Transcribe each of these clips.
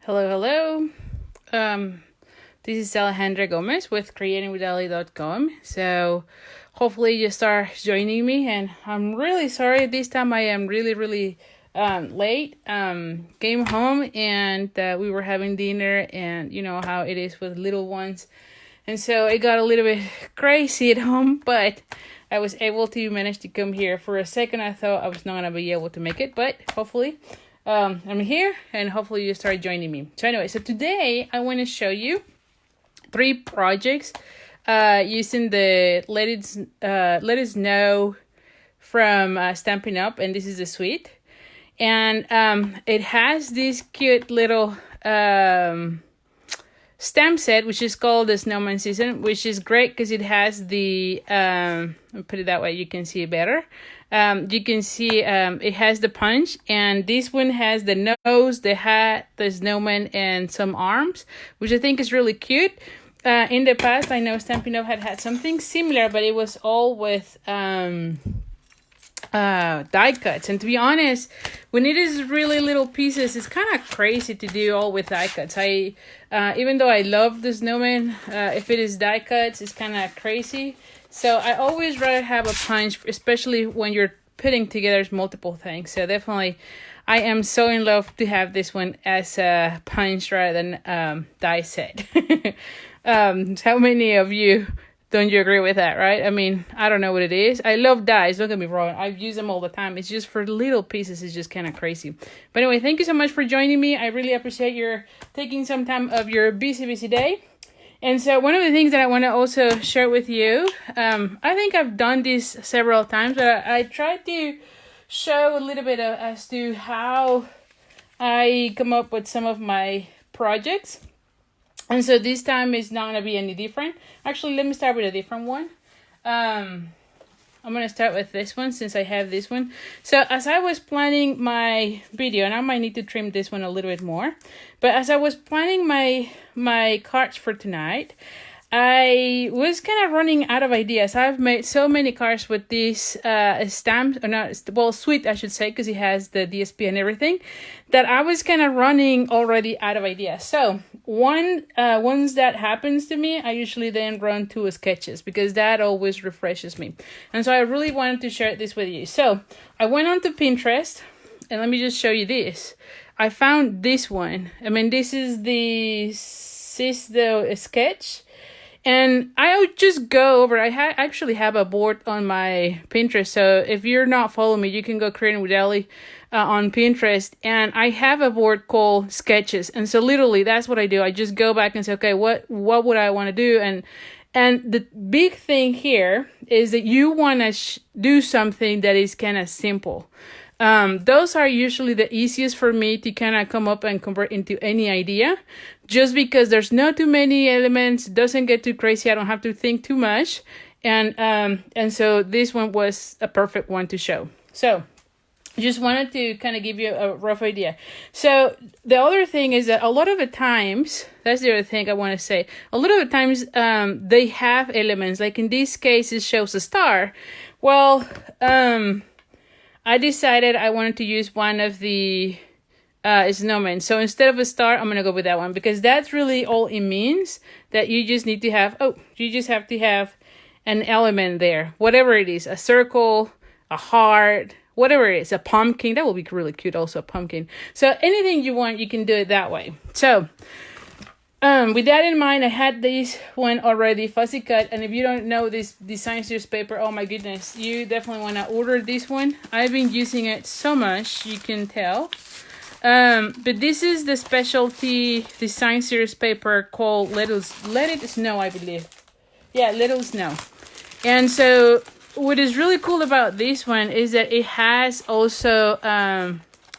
Hello, hello. This is Alejandra Gomez with creatingwithali.com. So hopefully you start joining me, and I'm really sorry this time. I am really late. Came home and we were having dinner, and you know how it is with little ones, and so it got a little bit crazy at home, but I was able to manage to come here. For a second I thought I was not gonna be able to make it, but hopefully I'm here, and hopefully you start joining me. So anyway, so today I want to show you 3 projects using the Let Us Know from Stampin' Up, and this is the suite. And it has this cute little stamp set, which is called the Snowman Season, which is great because it has the, I'll put it that way you can see it better. You can see it has the punch, and this one has the nose, the hat, the snowman, and some arms, which I think is really cute. In the past, I know Stampin' Up had something similar, but it was all with die cuts. And to be honest, when it is really little pieces, it's kind of crazy to do all with die cuts. Even though I love the snowman, if it is die cuts, it's kind of crazy. So I always rather have a punch, especially when you're putting together multiple things. So definitely, I am so in love to have this one as a punch rather than die set. How many of you don't you agree with that, right? I mean, I don't know what it is. I love dies, don't get me wrong. I use them all the time. It's just for little pieces, it's just kind of crazy. But anyway, thank you so much for joining me. I really appreciate your taking some time of your busy day. And so one of the things that I want to also share with you, I think I've done this several times, but I tried to show a little bit as to how I come up with some of my projects. And so this time is not going to be any different. Actually, let me start with a different one. I'm going to start with this one since I have this one. So as I was planning my video, and I might need to trim this one a little bit more, but as I was planning my cards for tonight, I was kind of running out of ideas. I've made so many cards with this stamp, or not, well, suite, I should say, because it has the DSP and everything, that I was kind of running already out of ideas. So once that happens to me, I usually then run to sketches because that always refreshes me. And so I really wanted to share this with you. So I went on to Pinterest, and let me just show you this. I found this one. I mean, this is the sketch. And I'll just go over. I actually have a board on my Pinterest. So if you're not following me, you can go Creating with Ali on Pinterest. And I have a board called Sketches. And so literally that's what I do. I just go back and say, okay, what would I want to do? And the big thing here is that you want to do something that is kind of simple. Those are usually the easiest for me to kind of come up and convert into any idea, just because there's not too many elements, doesn't get too crazy. I don't have to think too much. And so this one was a perfect one to show. So just wanted to kind of give you a rough idea. So the other thing is that a lot of the times, that's the other thing I want to say, a lot of the times they have elements, like in this case, it shows a star. Well, I decided I wanted to use one of the snowmen. So instead of a star, I'm going to go with that one, because that's really all it means, that you just need to have, you just have to have an element there. Whatever it is, a circle, a heart, whatever it is, a pumpkin. That will be really cute also, a pumpkin. So anything you want, you can do it that way. So with that in mind, I had this one already fussy cut, and if you don't know this design series paper, oh my goodness, you definitely want to order this one. I've been using it so much, you can tell. But this is the specialty design series paper called Let It Snow, I believe. Yeah, Let It Snow. And so what is really cool about this one is that it has also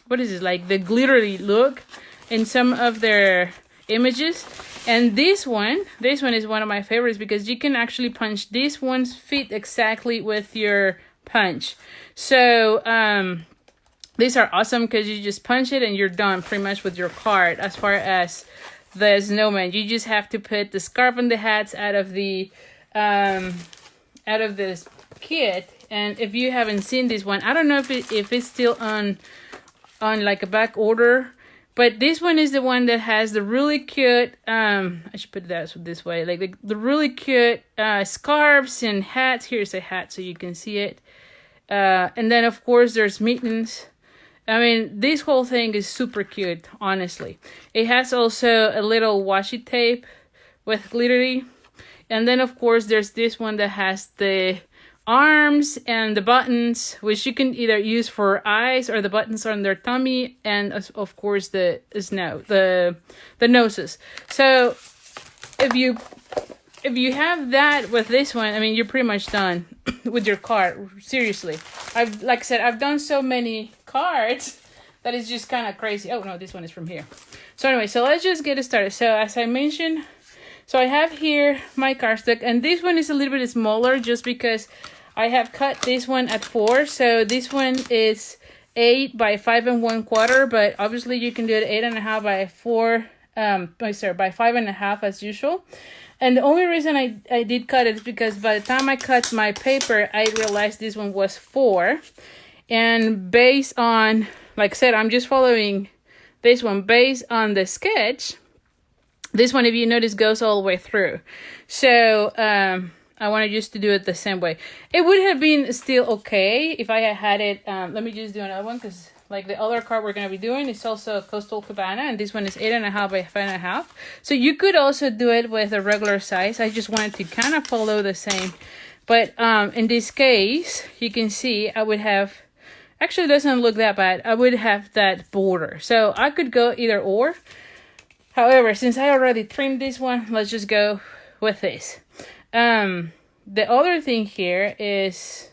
what is it, like the glittery look in some of their images. And this one is one of my favorites because you can actually punch. These ones fit exactly with your punch. So these are awesome because you just punch it and you're done pretty much with your card. As far as the snowman, you just have to put the scarf and the hats out of this kit. And if you haven't seen this one, I don't know if it's still on like a back order, But this one is the one that has the really cute, I should put that this way, like the really cute scarves and hats. Here's a hat so you can see it. And then, of course, there's mittens. I mean, this whole thing is super cute, honestly. It has also a little washi tape with glittery. And then, of course, there's this one that has the arms and the buttons, which you can either use for eyes or the buttons on their tummy. And, of course, the noses. So, if you have that with this one, I mean, you're pretty much done with your card. Seriously. Like I said, I've done so many cards that it's just kind of crazy. Oh, no, this one is from here. So anyway, so let's just get it started. So as I mentioned, so I have here my cardstock, and this one is a little bit smaller just because I have cut this one at 4. So this one is 8 by 5 1/4, but obviously you can do it 8.5 by 4, by 5.5 as usual. And the only reason I did cut it is because by the time I cut my paper, I realized this one was 4. And based on, like I said, I'm just following this one based on the sketch. This one, if you notice, goes all the way through. So I wanted just to do it the same way. It would have been still okay if I had it. Let me just do another one because like the other card we're going to be doing is also Coastal Cabana, and this one is 8.5 by 5.5. So you could also do it with a regular size. I just wanted to kind of follow the same. But in this case, you can see I would have, actually it doesn't look that bad. I would have that border. So I could go either or. However, since I already trimmed this one, let's just go with this. The other thing here is,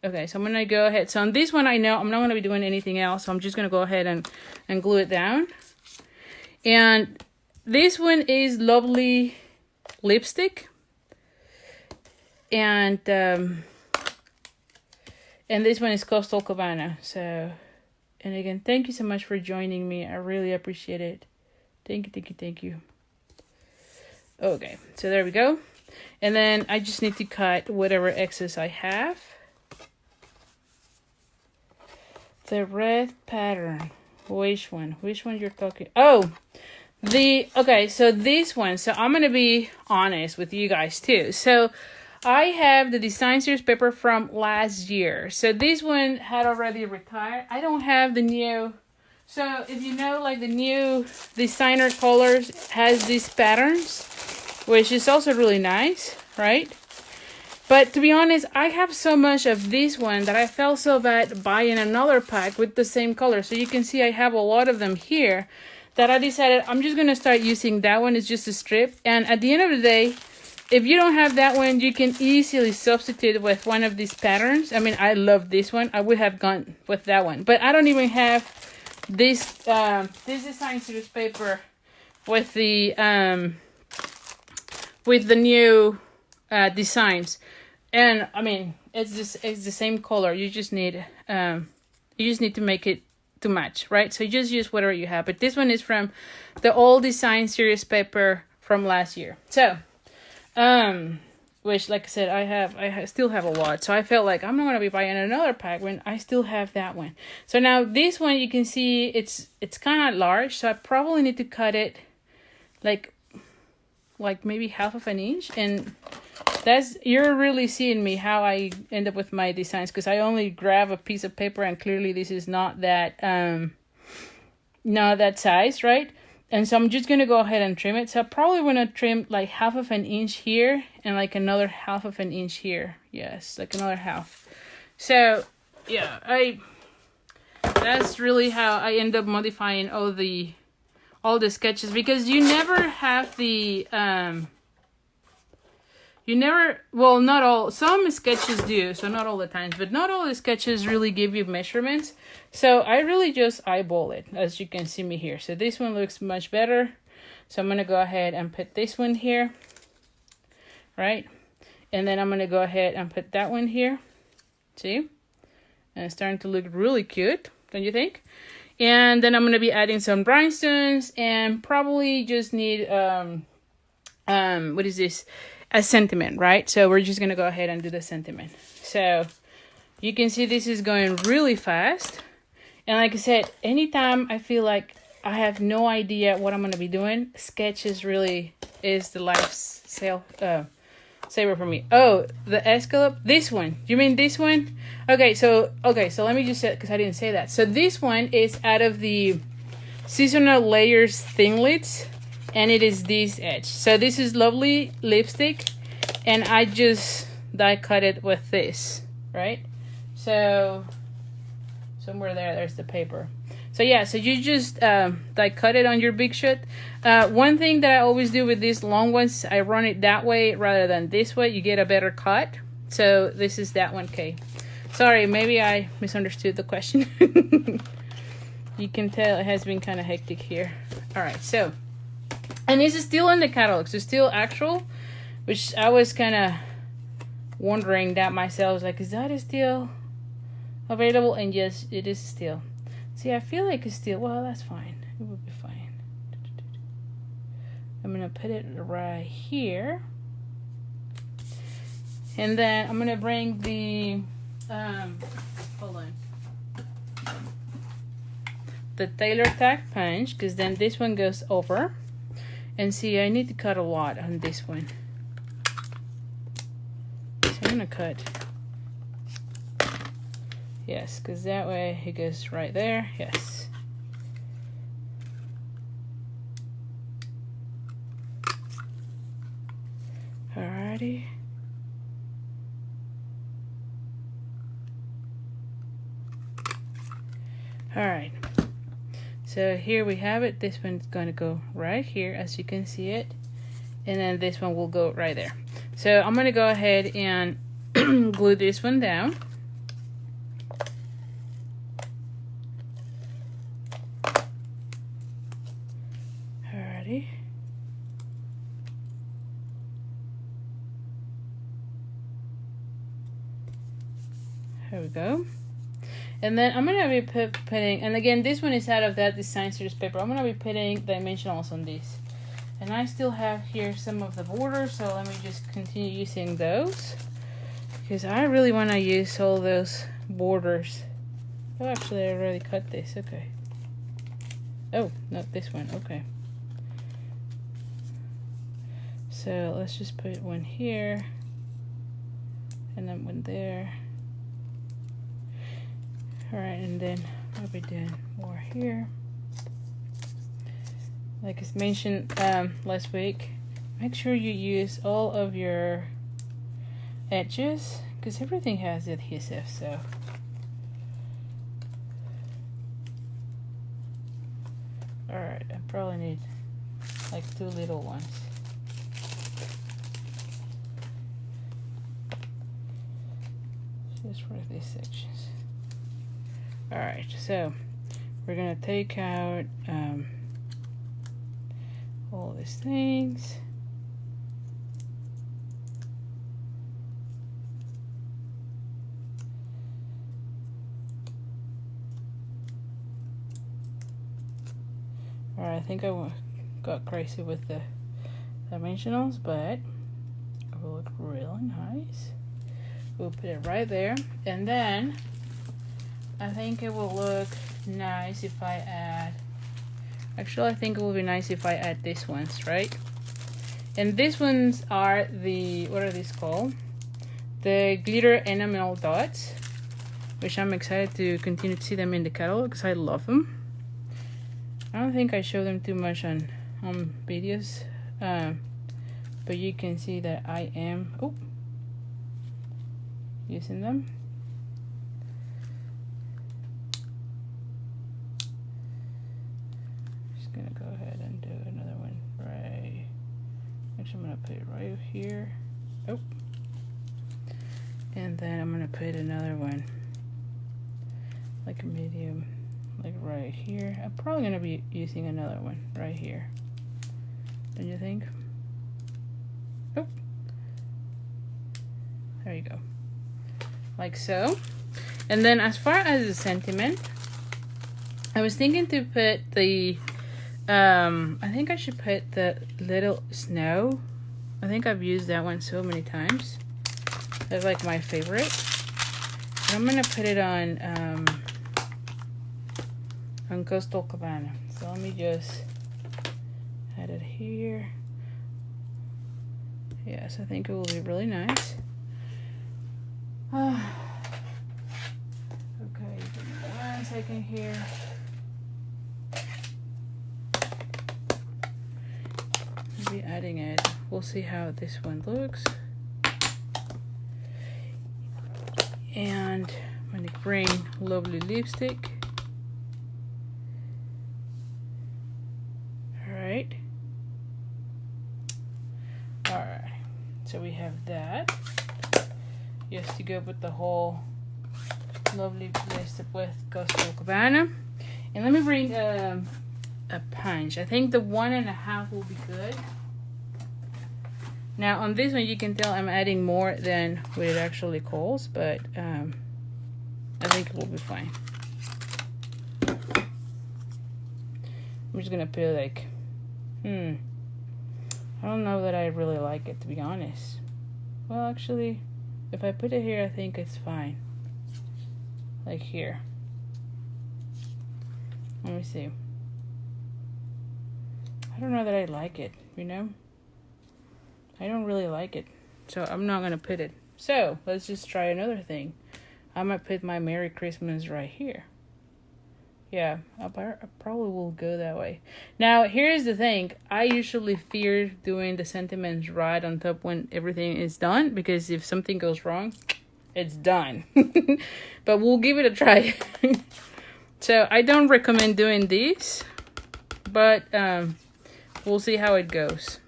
okay, so I'm going to go ahead. So on this one, I know I'm not going to be doing anything else. So I'm just going to go ahead and glue it down. And this one is Lovely Lipstick. And this one is Coastal Cabana. So, and again, thank you so much for joining me. I really appreciate it. Thank you, thank you, thank you. Okay, so there we go. And then I just need to cut whatever excess I have. The red pattern. Which one? Which one you're talking? Oh, okay, so this one. So I'm going to be honest with you guys too. So I have the Design Series paper from last year. So this one had already retired. I don't have the new. So if you know, like the new designer colors has these patterns, which is also really nice, right? But to be honest, I have so much of this one that I felt so bad buying another pack with the same color. So you can see I have a lot of them here that I decided I'm just going to start using that one. It's just a strip. And at the end of the day, if you don't have that one, you can easily substitute with one of these patterns. I mean, I love this one. I would have gone with that one. But I don't even have this Design Series paper with the new designs. And I mean, it's the same color. You just need to make it to match, right? So you just use whatever you have. But this one is from the old Design Series paper from last year. So, which, like I said, I still have a lot. So I felt like I'm not gonna be buying another pack when I still have that one. So now this one, you can see it's kind of large. So I probably need to cut it like maybe 1/2 inch, and you're really seeing me how I end up with my designs, because I only grab a piece of paper and clearly this is not that size, right? And so I'm just gonna go ahead and trim it. So I'm probably gonna trim like 1/2 inch here and like another 1/2 inch here. Yes, like another half. So yeah, that's really how I end up modifying all the sketches, because you never have the well, not all, some sketches do, so not all the times, but not all the sketches really give you measurements. So I really just eyeball it, as you can see me here. So this one looks much better. So I'm going to go ahead and put this one here, right? And then I'm going to go ahead and put that one here. See? And it's starting to look really cute, don't you think? And then I'm going to be adding some rhinestones and probably just need, what is this? A sentiment, right? So we're just going to go ahead and do the sentiment. So you can see this is going really fast. And like I said, anytime I feel like I have no idea what I'm gonna be doing. Sketches really is the saver for me. Oh, the escalope. This one. You mean this one? Okay, so let me just say, because I didn't say that. So this one is out of the Seasonal Layers Thinglets, and it is this edge. So this is lovely lipstick, and I just die cut it with this, right? So somewhere there's the paper. So yeah, so you just die cut it on your Big Shot. One thing that I always do with these long ones, I run it that way rather than this way. You get a better cut. So this is that one, okay. Sorry, maybe I misunderstood the question. You can tell it has been kind of hectic here. All right, so, and this is still in the catalog, so still actual, which I was kind of wondering that myself. I was like, is that still available? And yes, it is still. See, I feel like it's still, well, that's fine. It would be fine. I'm going to put it right here. And then I'm going to bring the, hold on. The Tailor Tack punch, because then this one goes over. And see, I need to cut a lot on this one. So I'm going to cut. Yes, because that way it goes right there. Yes. Alrighty. Alright. So here we have it. This one's going to go right here, as you can see it. And then this one will go right there. So I'm going to go ahead and glue this one down. Alrighty. There we go. And then I'm going to be putting, and again, this one is out of that Design Series paper. I'm going to be putting dimensionals on this. And I still have here some of the borders, so let me just continue using those. Because I really want to use all those borders. Oh, actually, I already cut this. Okay. Oh, not this one. Okay. So let's just put one here. And then one there. Alright, and then I'll be doing more here. Like I mentioned last week, make sure you use all of your edges, because everything has adhesive, so. Alright, I probably need like 2 little ones. Just for these sections. Alright, so we're gonna take out all these things. Alright, I think I got crazy with the dimensionals, but it will look really nice. We'll put it right there, and then I think it will look nice if I add, actually I think it will be nice if I add these ones, right? And these ones are the, what are these called? The glitter enamel dots, which I'm excited to continue to see them in the catalog because I love them. I don't think I show them too much on videos, but you can see that I am using them. Gonna go ahead and do another one right. Actually, I'm gonna put it right here. Oh, and then I'm gonna put another one, like a medium, like right here. I'm probably gonna be using another one right here. Don't you think? Oh, there you go, like so. And then as far as the sentiment, I was thinking to put the I think I should put the little snow. I think I've used that one so many times. That's like my favorite. And I'm gonna put it on Coastal Cabana. So let me just add it here. Yes, I think it will be really nice. Okay, give me 1 second here. I'll be adding it. We'll see how this one looks. And I'm gonna bring lovely lipstick. Alright. Alright. So we have that. Just to go with the whole lovely lipstick with Coastal Cabana. And let me bring a punch. I think the 1.5 will be good. Now on this one you can tell I'm adding more than what it actually calls, but I think it will be fine. I'm just gonna put it like, I don't know that I really like it, to be honest. Well, actually, if I put it here, I think it's fine. Like here. Let me see. I don't know that I like it, you know? I don't really like it. So I'm not gonna put it. So let's just try another thing. I might put my Merry Christmas right here. Yeah, I probably will go that way. Now, here's the thing. I usually fear doing the sentiments right on top when everything is done, because if something goes wrong, it's done. But we'll give it a try. So I don't recommend doing this, but we'll see how it goes.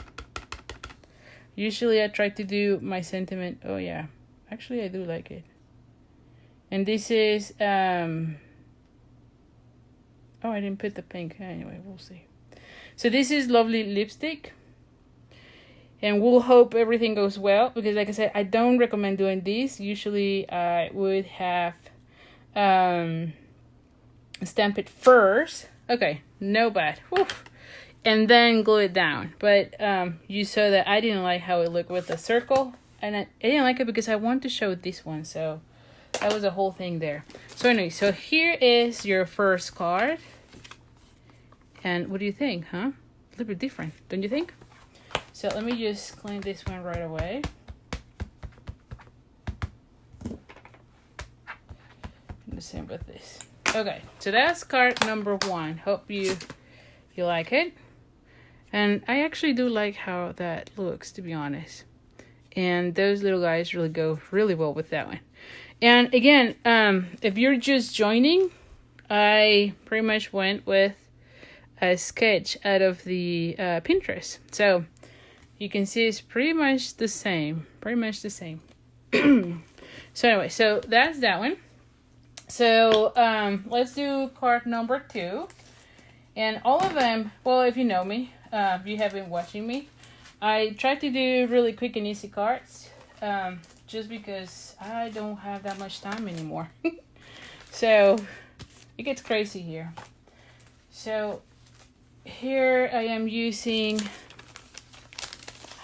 Usually I try to do my sentiment. Oh yeah, actually I do like it. And this is oh, I didn't put the pink. Anyway, we'll see. So this is lovely lipstick. And we'll hope everything goes well. Because like I said, I don't recommend doing this. Usually I would have stamp it first. Okay, no bad. Whew. And then glue it down. But you saw that I didn't like how it looked with the circle. And I didn't like it because I want to show this one. So that was a whole thing there. So anyway, so here is your first card. And what do you think, huh? A little bit different, don't you think? So let me just clean this one right away. And the same with this. Okay, so that's card number 1. Hope you like it. And I actually do like how that looks, to be honest. And those little guys really go really well with that one. And again, if you're just joining, I pretty much went with a sketch out of the Pinterest. So you can see it's pretty much the same. Pretty much the same. So anyway, so that's that one. So let's do card number 2. And all of them, well, if you know me, if you have been watching me, I try to do really quick and easy cards. Just because I don't have that much time anymore. So it gets crazy here. So here I am using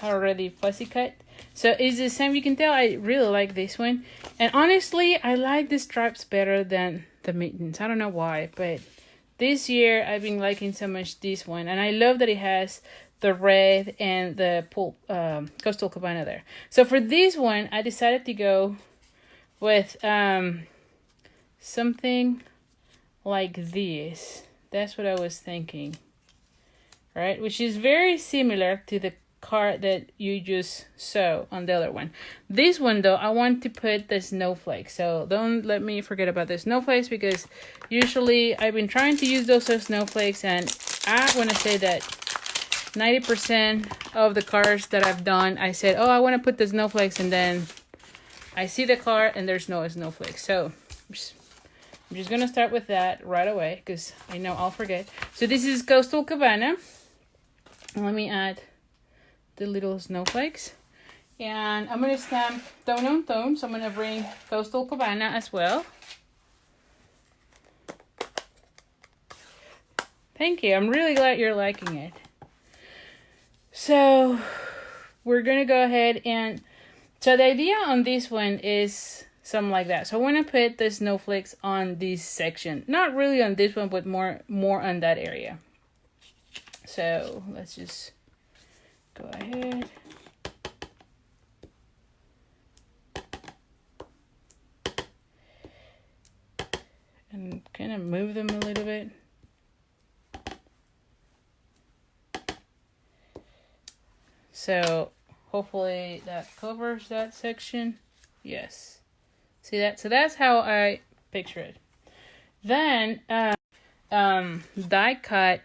already fussy cut. So it's the same. You can tell I really like this one. And honestly, I like the stripes better than the mittens. I don't know why, but this year I've been liking so much this one. And I love that it has the red and the Coastal Cabana there. So for this one, I decided to go with something like this. That's what I was thinking. Right? Which is very similar to the card that you just saw on the other one. This one though, I want to put the snowflakes. So don't let me forget about the snowflakes, because usually I've been trying to use those as snowflakes, and I want to say that 90% of the cards that I've done, I said, oh, I want to put the snowflakes, and then I see the card and there's no snowflakes. So I'm just going to start with that right away, because I know I'll forget. So this is Coastal Cabana. Let me add the little snowflakes. And I'm going to stamp tone on tone. So I'm going to bring Coastal Cabana as well. Thank you. I'm really glad you're liking it. So we're going to go ahead and, so the idea on this one is something like that. So I want to put the snowflakes on this section. Not really on this one, but more on that area. So let's just go ahead. And kind of move them a little bit. So hopefully that covers that section. Yes. See that? So that's how I picture it. Then die cut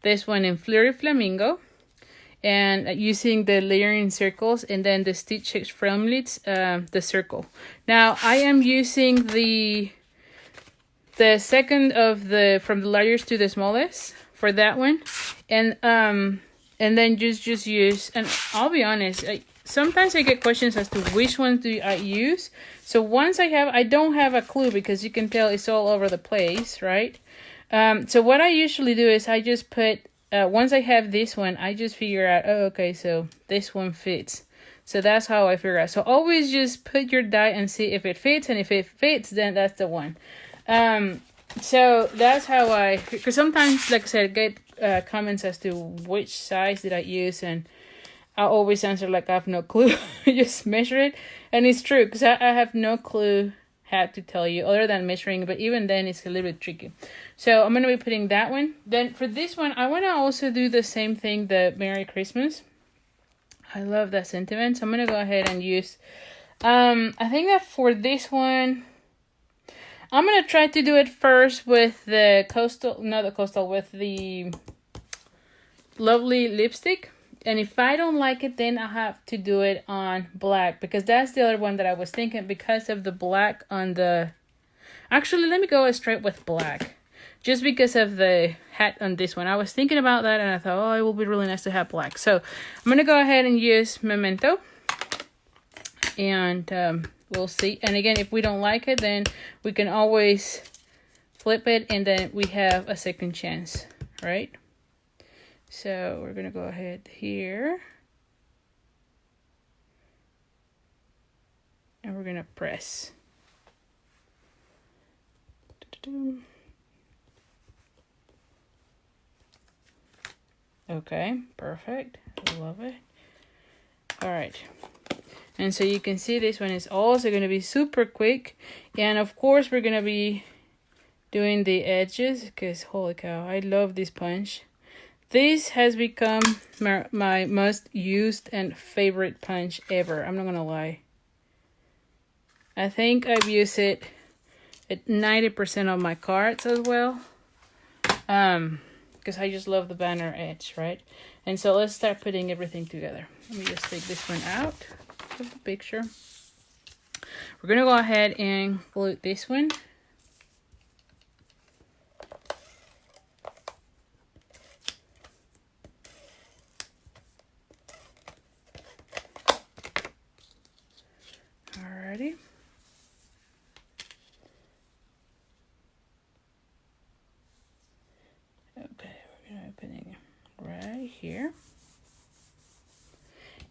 this one in Flurry Flamingo, and using the layering circles, and then the Stitch Fromlitz, the circle. Now I am using the second of the, from the largest to the smallest for that one, and then just use, and I'll be honest, sometimes I get questions as to which ones do I use. So once I don't have a clue, because you can tell it's all over the place, right? So what I usually do is I just put, once I have this one, I just figure out, oh, okay, so this one fits. So that's how I figure out. So always just put your die and see if it fits, and if it fits, then that's the one. So that's how I, because sometimes, like I said, I get comments as to which size did I use, and I always answer like I have no clue. Just measure it, and it's true, because I have no clue how to tell you other than measuring, but even then it's a little bit tricky. So I'm going to be putting that one. Then for this one, I want to also do the same thing, the Merry Christmas. I love that sentiment, so I'm going to go ahead and use, I think that for this one, I'm going to try to do it first with the with the Lovely lipstick. And if I don't like it, then I have to do it on black, because that's the other one that I was thinking, because of the black on the... Actually, let me go straight with black, just because of the hat on this one. I was thinking about that, and I thought, oh, it will be really nice to have black. So I'm going to go ahead and use Memento, and we'll see. And again, if we don't like it, then we can always flip it, and then we have a second chance, right? So we're going to go ahead here, and we're going to press. Okay, perfect. I love it. All right. And so you can see this one is also going to be super quick. And of course, we're going to be doing the edges, because holy cow, I love this punch. This has become my most used and favorite punch ever. I'm not gonna lie. I think I've used it at 90% of my cards as well. Because I just love the banner edge, right? And so let's start putting everything together. Let me just take this one out of the picture. We're gonna go ahead and glue this one. Alrighty. Okay, we're gonna be putting it right here.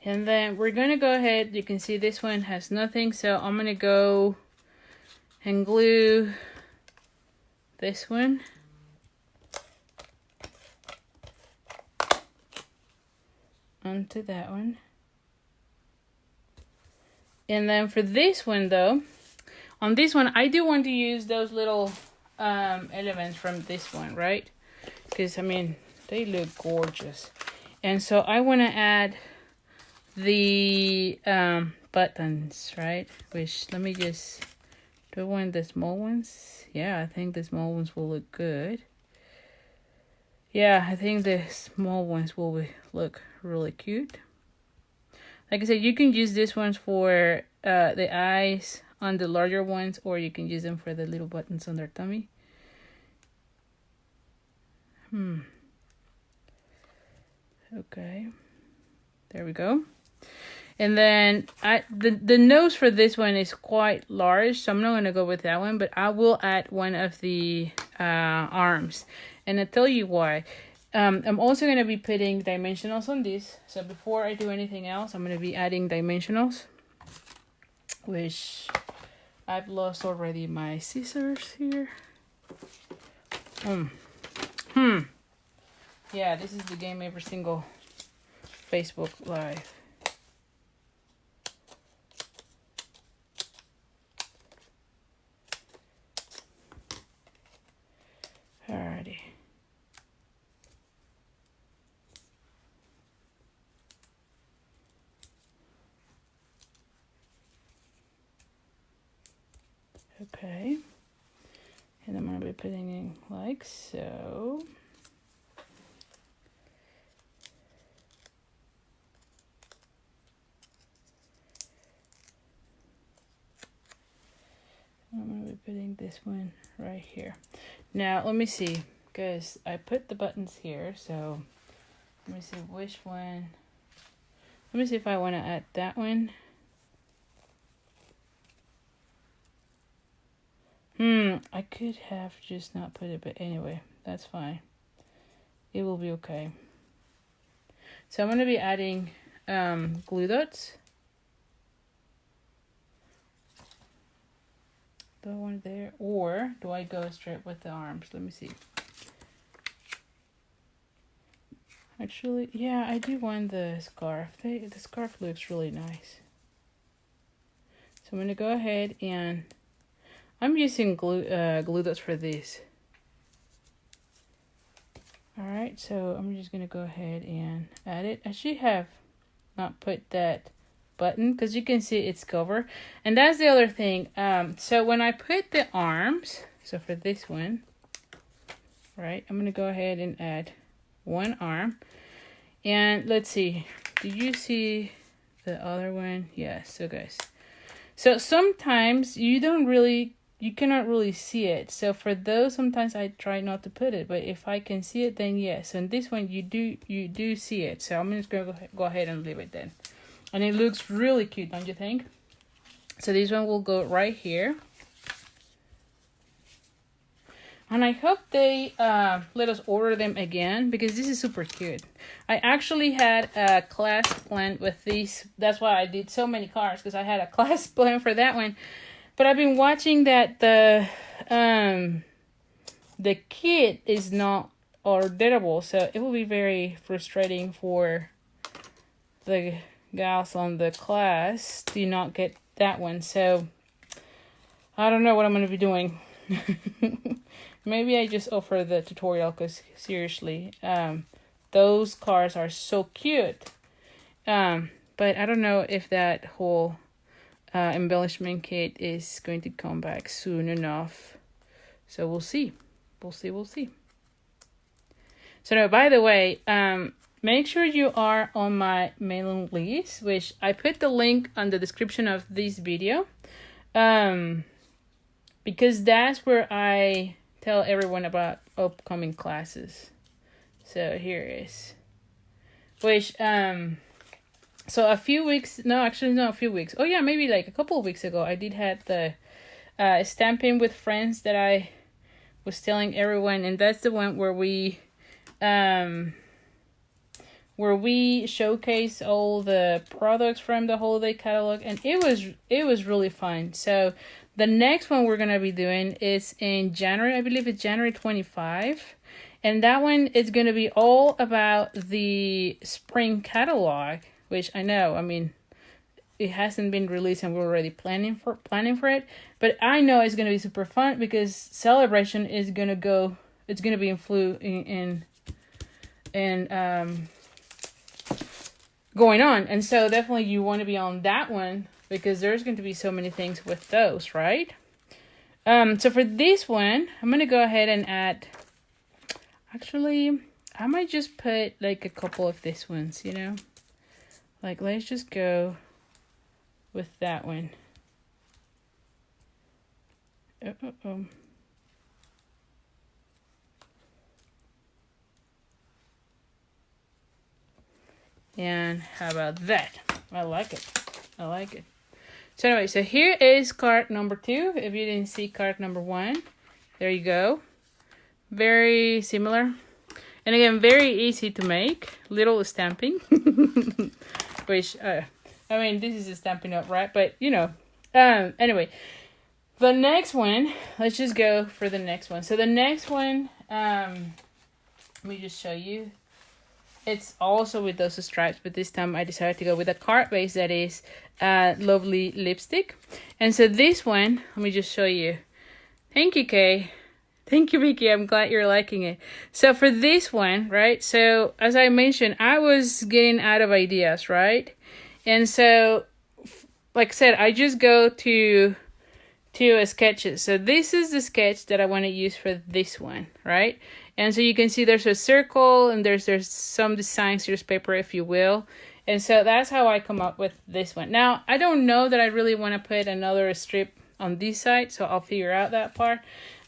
And then we're gonna go ahead, you can see this one has nothing, so I'm gonna go and glue this one. Onto that one. And then for this one though, on this one, I do want to use those little elements from this one, right? Because, I mean, they look gorgeous. And so I want to add the buttons, right? Which, let me just, do I want the small ones? Yeah, I think the small ones will look good. Yeah, I think the small ones will look really cute. Like I said, you can use these ones for the eyes on the larger ones, or you can use them for the little buttons on their tummy. Okay. There we go. And then the nose for this one is quite large, so I'm not going to go with that one, but I will add one of the arms. And I'll tell you why. I'm also going to be putting dimensionals on this. So before I do anything else, I'm going to be adding dimensionals, which I've lost already my scissors here. Yeah, this is the game every single Facebook Live. Alrighty. Okay. And I'm going to be putting in like so. I'm going to be putting this one right here. Now, let me see, because I put the buttons here, so let me see which one. Let me see if I want to add that one. I could have just not put it, but anyway, that's fine. It will be okay. So I'm going to be adding glue dots. Do I want it there, or do I go straight with the arms? Let me see. Actually, yeah, I do want the scarf. The scarf looks really nice. So I'm going to go ahead and I'm using glue dots for this. Alright, so I'm just going to go ahead and add it. I should have not put that button because you can see it's covered. And that's the other thing. So when I put the arms, so for this one, right, I'm going to go ahead and add one arm. And let's see, do you see the other one? Yes, so guys. So sometimes you cannot really see it. So for those, sometimes I try not to put it, but if I can see it, then yes. And this one, you do see it. So I'm just gonna go ahead and leave it then. And it looks really cute, don't you think? So this one will go right here. And I hope they let us order them again because this is super cute. I actually had a class planned with these. That's why I did so many cards, because I had a class plan for that one. But I've been watching that the kit is not orderable, so it will be very frustrating for the gals on the class to not get that one. So I don't know what I'm going to be doing. Maybe I just offer the tutorial, because seriously, those cards are so cute. But I don't know if that whole embellishment kit is going to come back soon enough. So we'll see. We'll see. So now, by the way, make sure you are on my mailing list, which I put the link on the description of this video. Because that's where I tell everyone about upcoming classes. So here is, which so a few weeks, no, actually not a few weeks. Oh yeah, maybe like a couple of weeks ago, I did have the Stampin' with Friends that I was telling everyone, and that's the one where we showcase all the products from the holiday catalog, and it was really fun. So the next one we're gonna be doing is in January. I believe it's January 25. And that one is going to be all about the spring catalog, which I know, I mean, it hasn't been released and we're already planning for it. But I know it's going to be super fun because Celebration is going to go, it's going to be going on. And so definitely you want to be on that one because there's going to be so many things with those, right? So for this one, I'm going to go ahead and add... Actually, I might just put like a couple of this ones, you know? Like, let's just go with that one. And how about that? I like it. So anyway, so here is card number 2. If you didn't see card number 1, there you go. Very similar, and again, very easy to make. Little stamping, which I mean, this is a Stampin' Up, right? But you know, anyway, the next one. Let's just go for the next one. So the next one, let me just show you it's also with those stripes, but this time I decided to go with a card base that is lovely lipstick. And so this one, let me just show you. Thank you, Kay. Thank you, Vicky. I'm glad you're liking it. So for this one, right? So as I mentioned, I was getting out of ideas, right? And so, like I said, I just go to sketches. So this is the sketch that I want to use for this one, right? And so you can see there's a circle and there's some design series paper, if you will. And so that's how I come up with this one. Now, I don't know that I really want to put another strip on this side, so I'll figure out that part.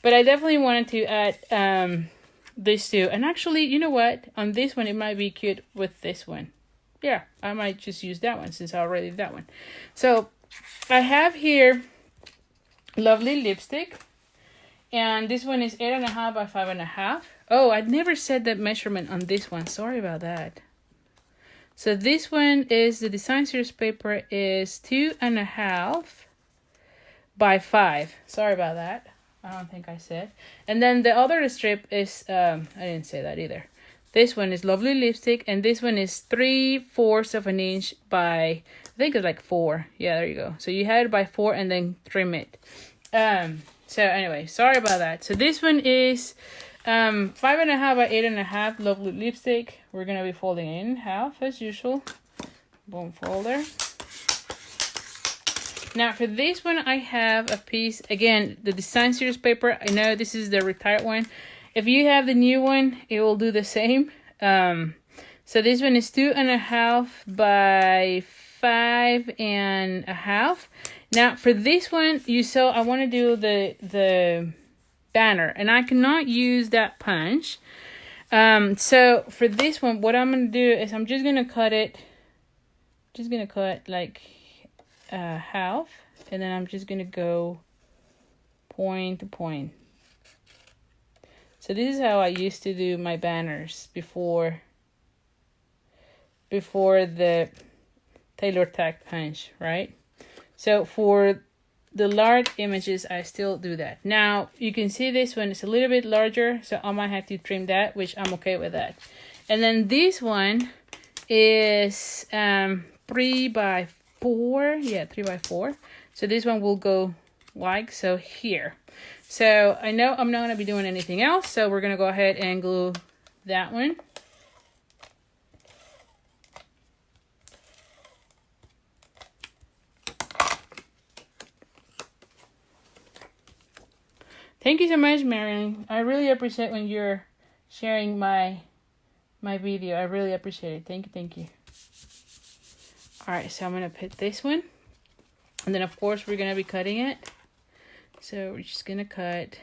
But I definitely wanted to add these two. And actually, you know what? On this one, it might be cute with this one. Yeah, I might just use that one since I already did that one. So I have here lovely lipstick. And this one is 8.5 by 5.5. Oh, I'd never said that measurement on this one. Sorry about that. So this one is, the design series paper is 2.5 by 5. Sorry about that. I don't think I said. And then the other strip is, I didn't say that either. This one is lovely lipstick, and this one is 3/4 of an inch by, I think it's like 4. Yeah, there you go. So you had it by 4 and then trim it. So anyway, sorry about that. So this one is 5.5 by 8.5, lovely lipstick. We're gonna be folding it in half as usual. Boom folder. Now for this one, I have a piece, again, the design series paper. I know this is the retired one. If you have the new one, it will do the same. So this one is 2.5 by 5.5. Now for this one, you saw I want to do the banner, and I cannot use that punch. So for this one, what I'm going to do is I'm just going to cut it. Just going to cut like half, and then I'm just going to go point to point. So this is how I used to do my banners before the tailor tack punch, right? So for the large images, I still do that. Now, you can see this one is a little bit larger, so I might have to trim that, which I'm okay with that. And then this one is 3 by 4. Yeah, 3 by 4. So this one will go like so here. So I know I'm not going to be doing anything else, so we're going to go ahead and glue that one. Thank you so much, Marilyn. I really appreciate when you're sharing my video. I really appreciate it. Thank you, thank you. All right, so I'm going to put this one. And then, of course, we're going to be cutting it. So we're just going to cut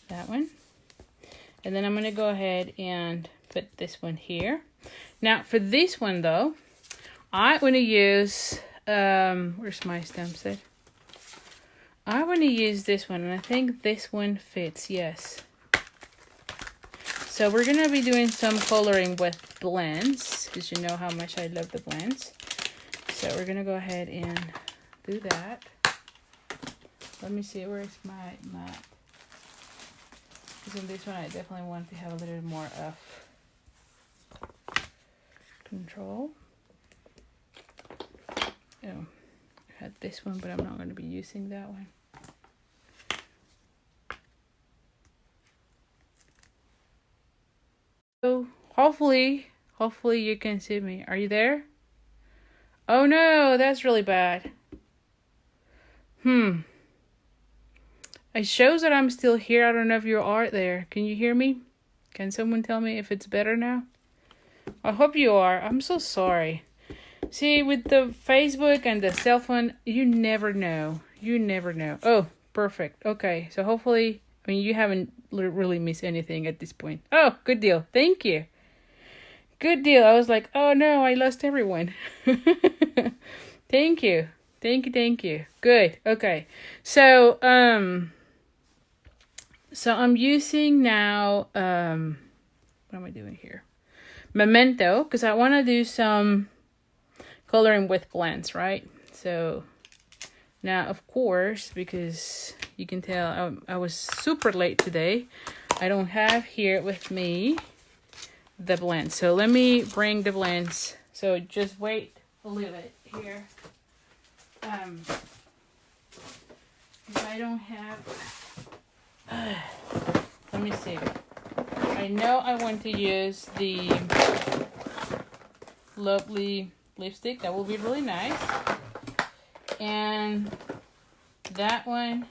that one. And then I'm going to go ahead and put this one here. Now, for this one, though, I want to use... where's my stamp set? I want to use this one, and I think this one fits, yes. So we're going to be doing some coloring with blends, because you know how much I love the blends. So we're going to go ahead and do that. Let me see, where's my mat? Because in this one, I definitely want to have a little bit more of control. Oh, I had this one, but I'm not going to be using that one. So hopefully you can see me. Are you there? Oh no, that's really bad. It shows that I'm still here. I don't know if you are there. Can you hear me? Can someone tell me if it's better now? I hope you are. I'm so sorry. See, with the Facebook and the cell phone, you never know. You never know. Oh, perfect. Okay, so hopefully, I mean, you haven't really missed anything at this point. Oh, good deal. Thank you. Good deal. I was like, oh no, I lost everyone. Thank you. Thank you. Good. Okay. So, I'm using now, what am I doing here? Memento, because I want to do some coloring with blends, right? So Now, of course, because you can tell I was super late today, I don't have here with me the blend. So let me bring the blends. So just wait a little bit here. If I don't have, let me see. I know I want to use the lovely lipstick. That will be really nice. And that one,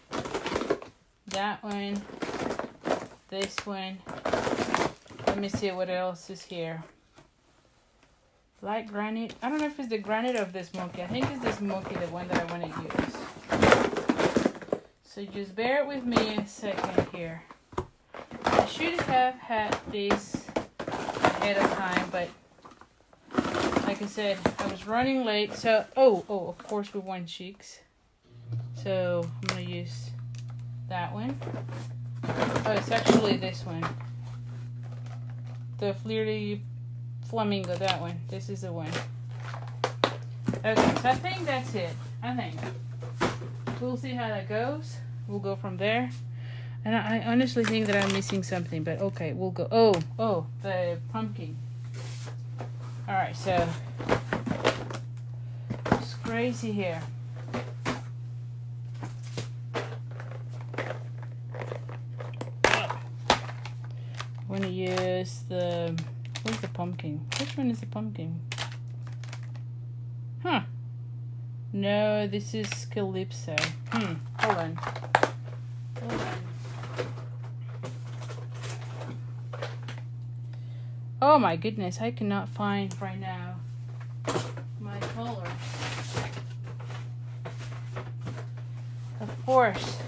this one. Let me see what else is here. Light granite. I don't know if it's the granite or the smoky. I think it's the smoky, the one that I want to use. So just bear with me a second here. I should have had this ahead of time, but like I said, I was running late. So, oh, of course we want cheeks. So I'm going to use that one. Oh, it's actually this one. The Flirty Flamingo, that one. This is the one. Okay, so I think that's it. I think. We'll see how that goes. We'll go from there. And I honestly think that I'm missing something, but okay, we'll go. Oh, the pumpkin. Alright, so it's crazy here. I'm gonna use the, where's the pumpkin? Which one is the pumpkin? Huh. No, this is Calypso. Hold on. Oh my goodness, I cannot find right now my color. Of course.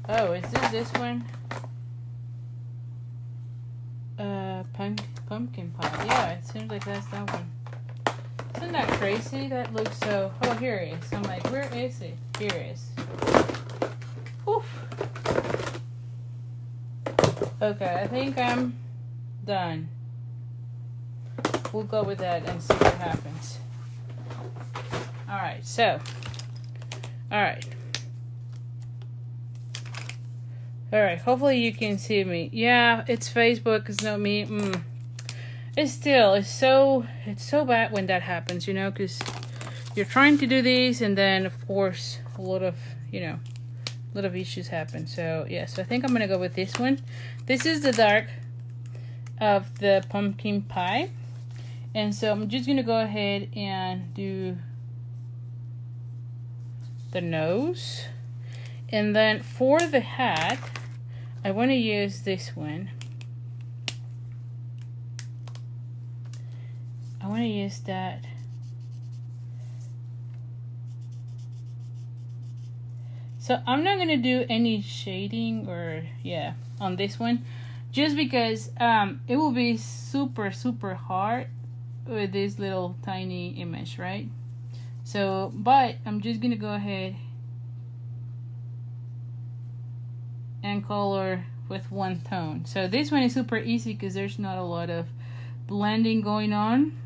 Oh, is this one? Pumpkin pie. Yeah, it seems like that's that one. Isn't that crazy? That looks so... Oh, here it is. I'm like, where is it? Here it is. Oof. Okay, I think I'm done. We'll go with that and see what happens. Alright, so. Alright. Alright, hopefully you can see me. Yeah, it's Facebook, it's not me. It's so bad when that happens, you know, because you're trying to do these and then, of course, a lot of issues happen. So, yeah, so I think I'm going to go with this one. This is the dark of the pumpkin pie. And so I'm just going to go ahead and do the nose. And then for the hat, I want to use this one. I want to use that. So I'm not going to do any shading or, yeah, on this one. Just because it will be super, super hard with this little tiny image, right? So, but I'm just going to go ahead and color with one tone. So this one is super easy because there's not a lot of blending going on.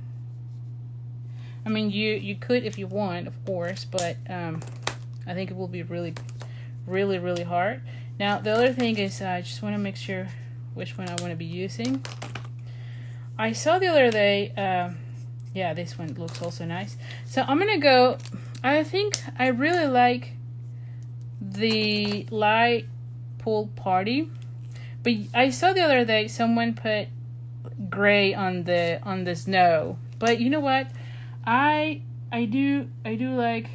I mean, you could if you want, of course, but I think it will be really, really, really hard. Now, the other thing is I just want to make sure which one I want to be using. I saw the other day, yeah, this one looks also nice. So I'm going to go, I think I really like the light pool party. But I saw the other day someone put gray on the snow. But you know what? I do like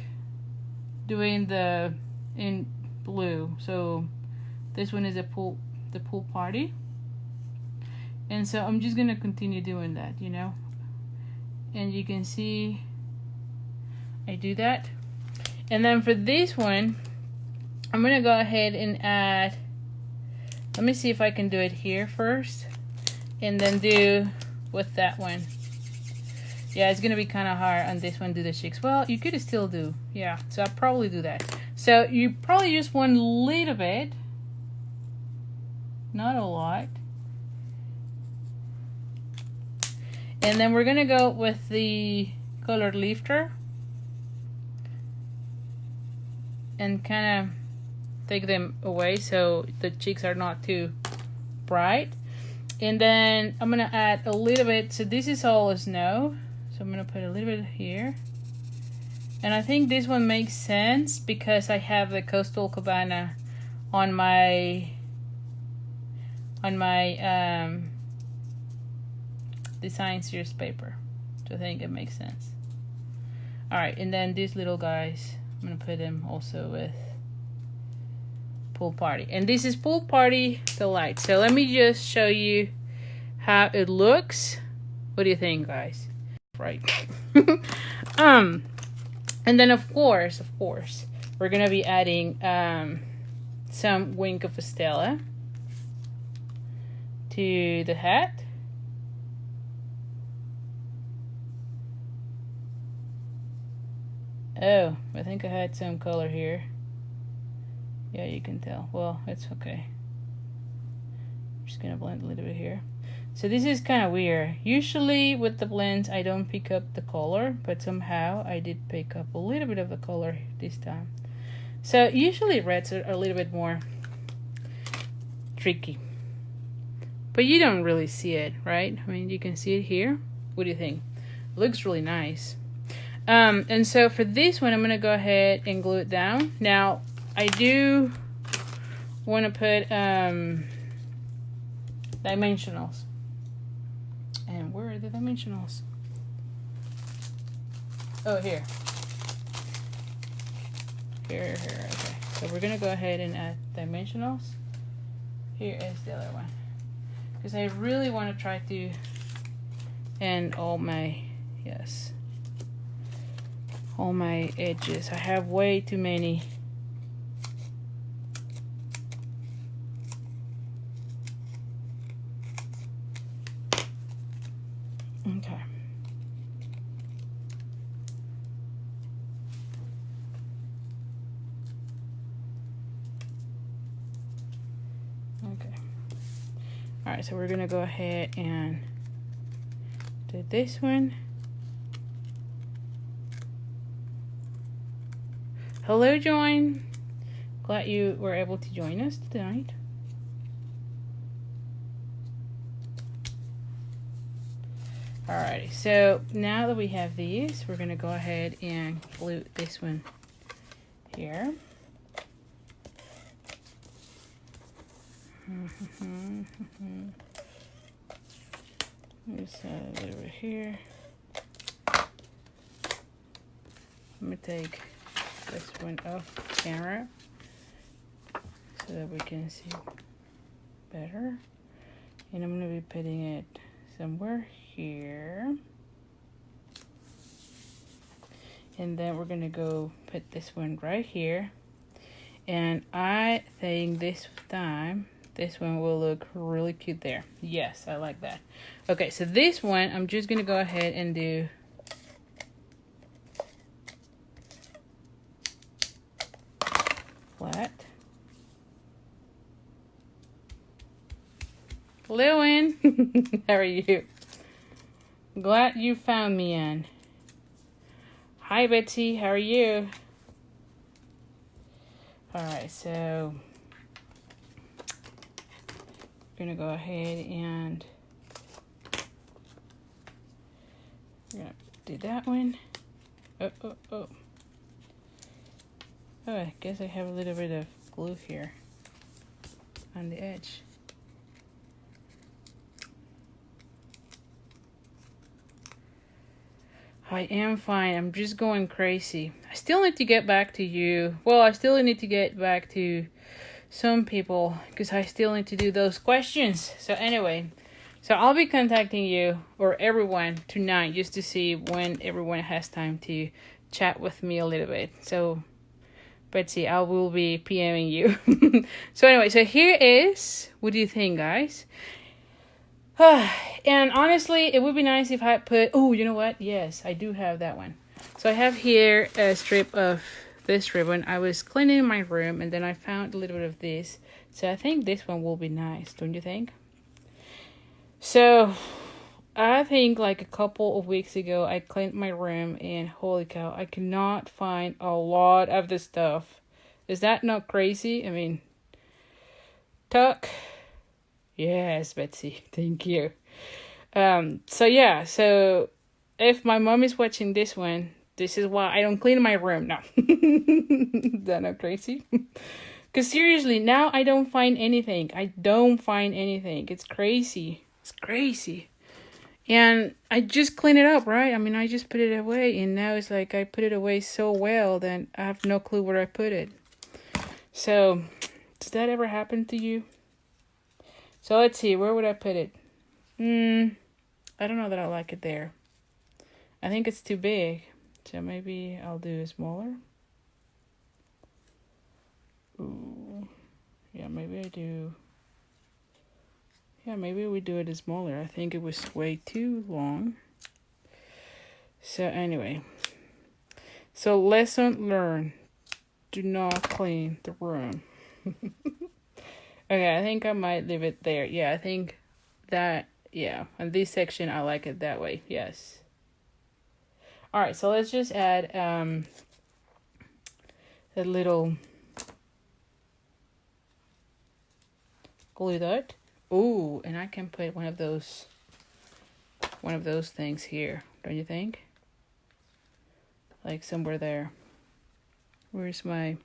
doing the in blue. So this one is the pool party. And so I'm just gonna continue doing that, you know. And you can see I do that. And then for this one, I'm gonna go ahead and add, let me see if I can do it here first and then do with that one. Yeah, it's gonna be kind of hard on this one, do the cheeks. Well, you could still do, yeah, so I'll probably do that. So you probably use one little bit, not a lot. And then we're gonna go with the color lifter. and kind of take them away so the cheeks are not too bright. And then I'm gonna add a little bit. So this is all snow, so I'm gonna put a little bit here. And I think this one makes sense because I have the Coastal Cabana on my design series paper, so I think it makes sense. All right, and then these little guys, I'm gonna put them also with Pool Party. And this is Pool Party Delight. So let me just show you how it looks. What do you think, guys? Right. And then of course, we're gonna be adding some Wink of Stella to the hat. Oh, I think I had some color here. Yeah, you can tell. Well, it's okay. I'm just gonna blend a little bit here. So this is kind of weird. Usually with the blends, I don't pick up the color, but somehow I did pick up a little bit of the color this time. So usually reds are a little bit more tricky, but you don't really see it, right? I mean, you can see it here. What do you think? It looks really nice. And so for this one, I'm gonna go ahead and glue it down. Now, I do want to put dimensionals. And where are the dimensionals? Oh, here. Here, okay. So we're gonna go ahead and add dimensionals. Here is the other one. Because I really want to try to end all my, yes, all my edges. I have way too many. Okay. Okay. All right, so we're gonna go ahead and do this one. Hello, Join. Glad you were able to join us tonight. Alrighty, so now that we have these, we're gonna go ahead and glue this one here. Just a little bit here. I'm gonna take this one off camera so that we can see better. And I'm gonna be putting it somewhere here. And then we're gonna go put this one right here. And I think this time, this one will look really cute there. Yes, I like that. Okay, so this one, I'm just gonna go ahead and do flat. Lewin, how are you? Glad you found me, Ann. Hi, Betsy, how are you? Alright, so we're gonna go ahead and we're gonna do that one. Oh, I guess I have a little bit of glue here on the edge. I am fine. I'm just going crazy. I still need to get back to you. Well, I still need to get back to some people because I still need to do those questions. So anyway, so I'll be contacting you or everyone tonight just to see when everyone has time to chat with me a little bit. So Betsy, I will be PMing you. So anyway, so here is, what do you think, guys? And honestly, it would be nice if I put, oh, you know what? Yes, I do have that one. So I have here a strip of this ribbon. I was cleaning my room and then I found a little bit of this. So I think this one will be nice, don't you think? So I think like a couple of weeks ago, I cleaned my room and holy cow, I cannot find a lot of the stuff Is that not crazy? I mean, tuck. Yes, Betsy. Thank you. So yeah, so if my mom is watching this one, this is why I don't clean my room. No. Is that not crazy? Because seriously, now I don't find anything. I don't find anything. It's crazy. It's crazy. And I just clean it up, right? I mean, I just put it away. And now it's like I put it away so well that I have no clue where I put it. So, does that ever happen to you? So, let's see. Where would I put it? I don't know that I like it there. I think it's too big. So, maybe I'll do it smaller. Ooh. Yeah, maybe I do. Yeah, maybe we do it smaller. I think it was way too long. So anyway. So lesson learned. Do not clean the room. Okay, I think I might leave it there. Yeah, I think that, yeah. On this section, I like it that way. Yes. Alright, so let's just add a little glue dot. Ooh, and I can put one of those things here, don't you think? Like somewhere there. Where's my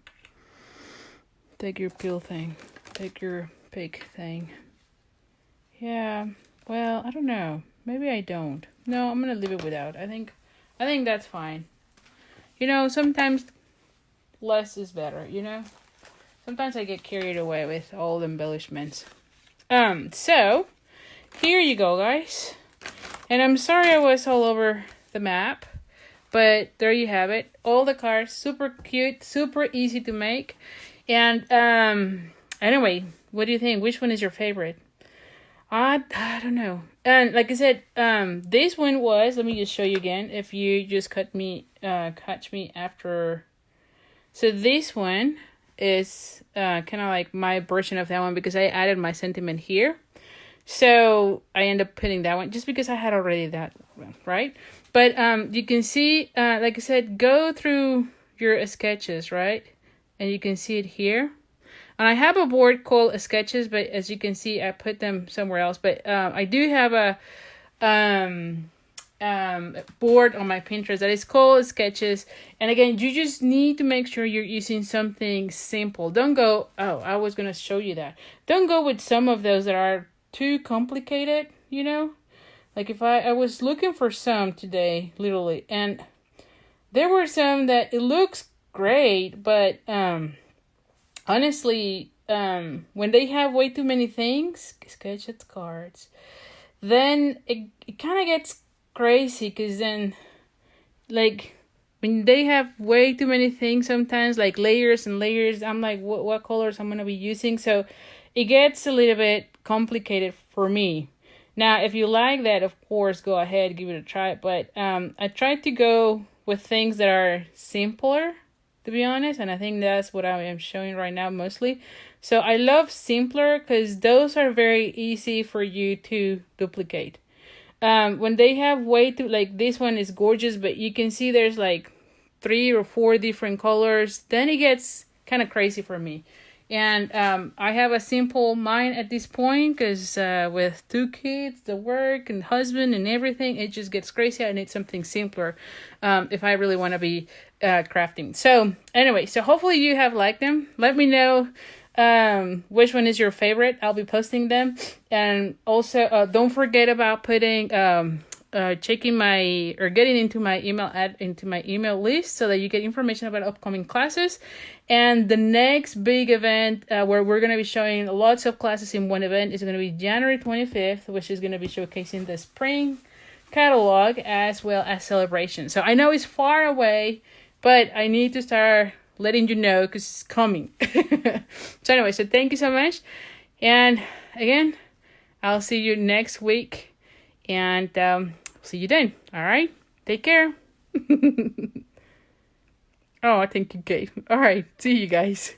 take your peel thing? Take your pick thing. Yeah, well, I don't know. Maybe I don't. No, I'm gonna leave it without. I think that's fine. You know, sometimes less is better, you know? Sometimes I get carried away with all the embellishments. So, here you go, guys. And I'm sorry I was all over the map, but there you have it. All the cards, super cute, super easy to make. And, anyway, what do you think? Which one is your favorite? I don't know. And like I said, this one was, let me just show you again, if you just catch me after. So this one is kind of like my version of that one because I added my sentiment here. So I end up putting that one just because I had already that one, right? But you can see, like I said, go through your sketches, right? And you can see it here. And I have a board called sketches, but as you can see, I put them somewhere else. But I do have a board on my Pinterest that is called sketches. And again, you just need to make sure you're using something simple. Don't go, oh, I was going to show you that. Don't go with some of those that are too complicated, you know? Like if I was looking for some today, literally, and there were some that it looks great, but honestly, when they have way too many things, sketches cards, then it kind of gets crazy because then, like, when they have way too many things sometimes, like layers and layers, I'm like, what colors I'm going to be using? So it gets a little bit complicated for me. Now, if you like that, of course, go ahead, give it a try. But I tried to go with things that are simpler, to be honest. And I think that's what I am showing right now mostly. So I love simpler because those are very easy for you to duplicate. When they have way too, like this one is gorgeous, but you can see there's like 3 or 4 different colors, then it gets kind of crazy for me. And I have a simple mind at this point because with 2 kids, the work and husband and everything, it just gets crazy. I need something simpler if I really want to be crafting. So anyway, so hopefully you have liked them. Let me know which one is your favorite. I'll be posting them. And also don't forget about putting checking my or getting into my email list so that you get information about upcoming classes. And the next big event where we're going to be showing lots of classes in one event is going to be January 25th, which is going to be showcasing the spring catalog as well as celebration. So I know it's far away, but I need to start letting you know because it's coming. So anyway, so thank you so much. And again, I'll see you next week. And see you then. All right. Take care. Oh, I think you gave. All right. See you guys.